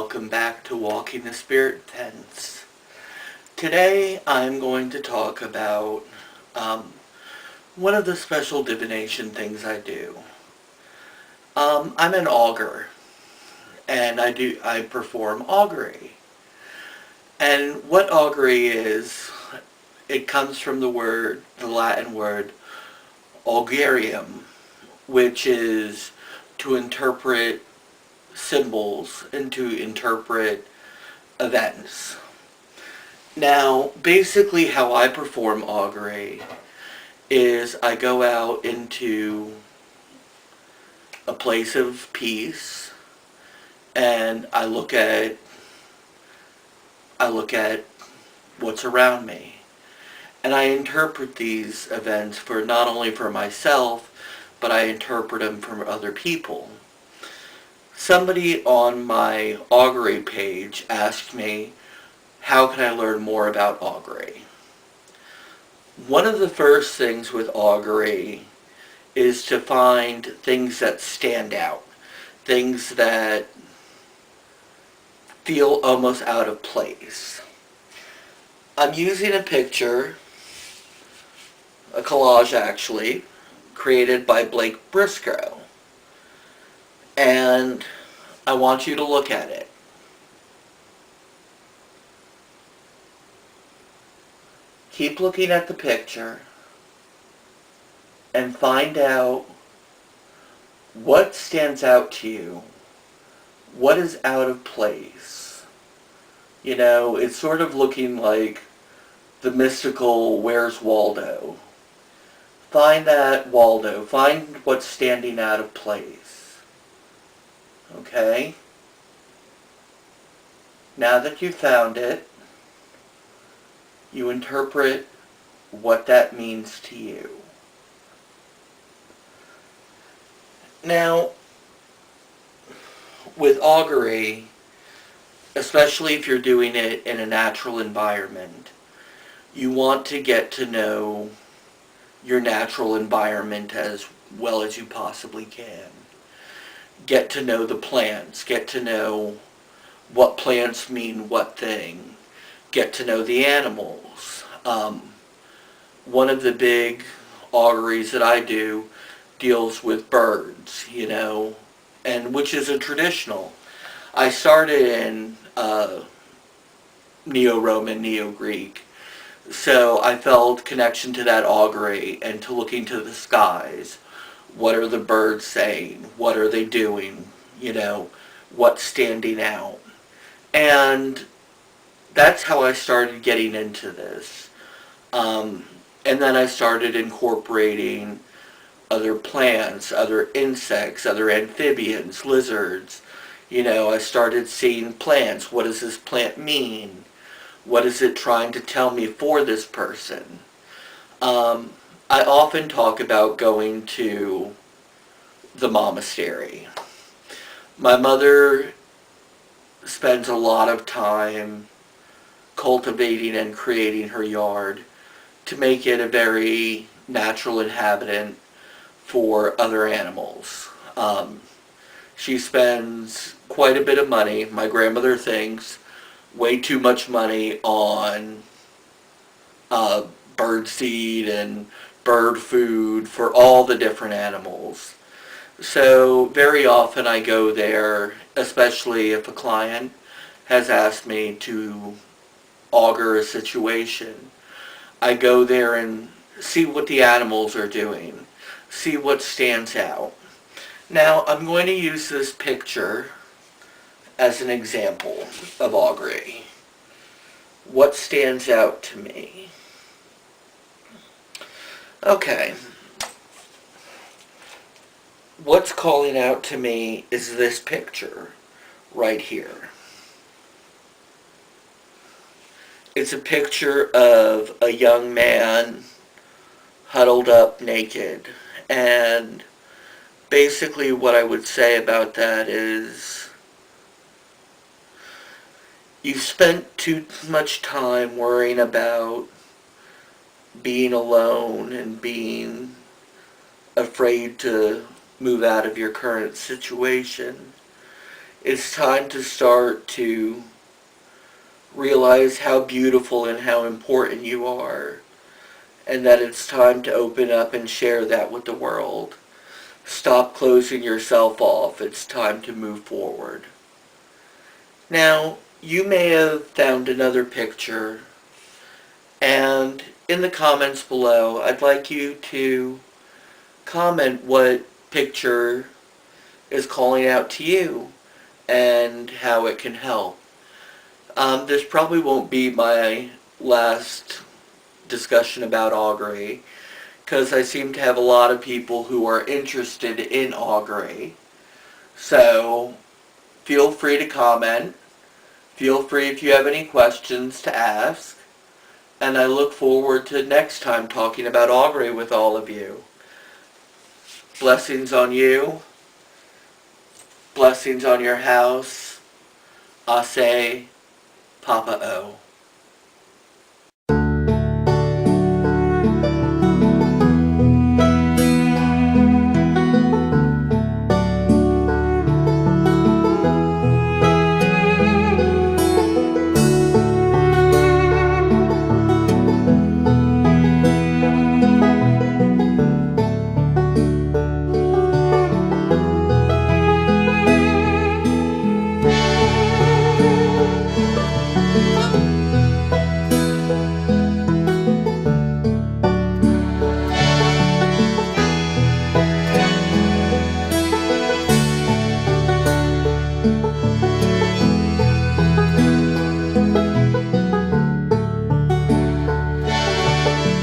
welcome back to Walking the Spirit Fence. Today I'm going to talk about one of the special divination things I do. I'm an augur, and I perform augury. And what augury is, it comes from the Latin word augurium, which is to interpret symbols and to interpret events. Now, basically how I perform augury is I go out into a place of peace and I look at what's around me. And I interpret these events for not only for myself, but I interpret them for other people. Somebody on my augury page asked me, how can I learn more about augury? One of the first things with augury is to find things that stand out, things that feel almost out of place. I'm using a picture, a collage actually, created by Blake Briscoe. And I want you to look at it. Keep looking at the picture and find out what stands out to you. What is out of place? You know, it's sort of looking like the mystical Where's Waldo. Find that Waldo. Find what's standing out of place. Okay? Now that you've found it, you interpret what that means to you. Now, with augury, especially if you're doing it in a natural environment, you want to get to know your natural environment as well as you possibly can. Get to know the plants, get to know what plants mean what thing, get to know the animals. One of the big auguries that I do deals with birds, you know, and which is a traditional. I started in Neo-Roman, Neo-Greek, so I felt connection to that augury and to looking to the skies. What are the birds saying? What are they doing? You know, what's standing out? And that's how I started getting into this. And then I started incorporating other plants, other insects, other amphibians, lizards. You know, I started seeing plants. What does this plant mean? What is it trying to tell me for this person? I often talk about going to the monastery. My mother spends a lot of time cultivating and creating her yard to make it a very natural inhabitant for other animals. She spends quite a bit of money, my grandmother thinks, way too much money on bird seed and bird food for all the different animals. So very often I go there, especially if a client has asked me to augur a situation. I go there and see what the animals are doing, see what stands out. Now I'm going to use this picture as an example of augury. What stands out to me? Okay. What's calling out to me is this picture right here. It's a picture of a young man huddled up naked. And basically what I would say about that is you've spent too much time worrying about being alone and being afraid to move out of your current situation. It's time to start to realize how beautiful and how important you are, and that it's time to open up and share that with the world. Stop closing yourself off. It's time to move forward. Now, you may have found another picture, and in the comments below, I'd like you to comment what picture is calling out to you and how it can help. This probably won't be my last discussion about augury, because I seem to have a lot of people who are interested in augury. So feel free to comment. Feel free if you have any questions to ask. And I look forward to next time talking about augury with all of you. Blessings on you. Blessings on your house. Ase Papa O.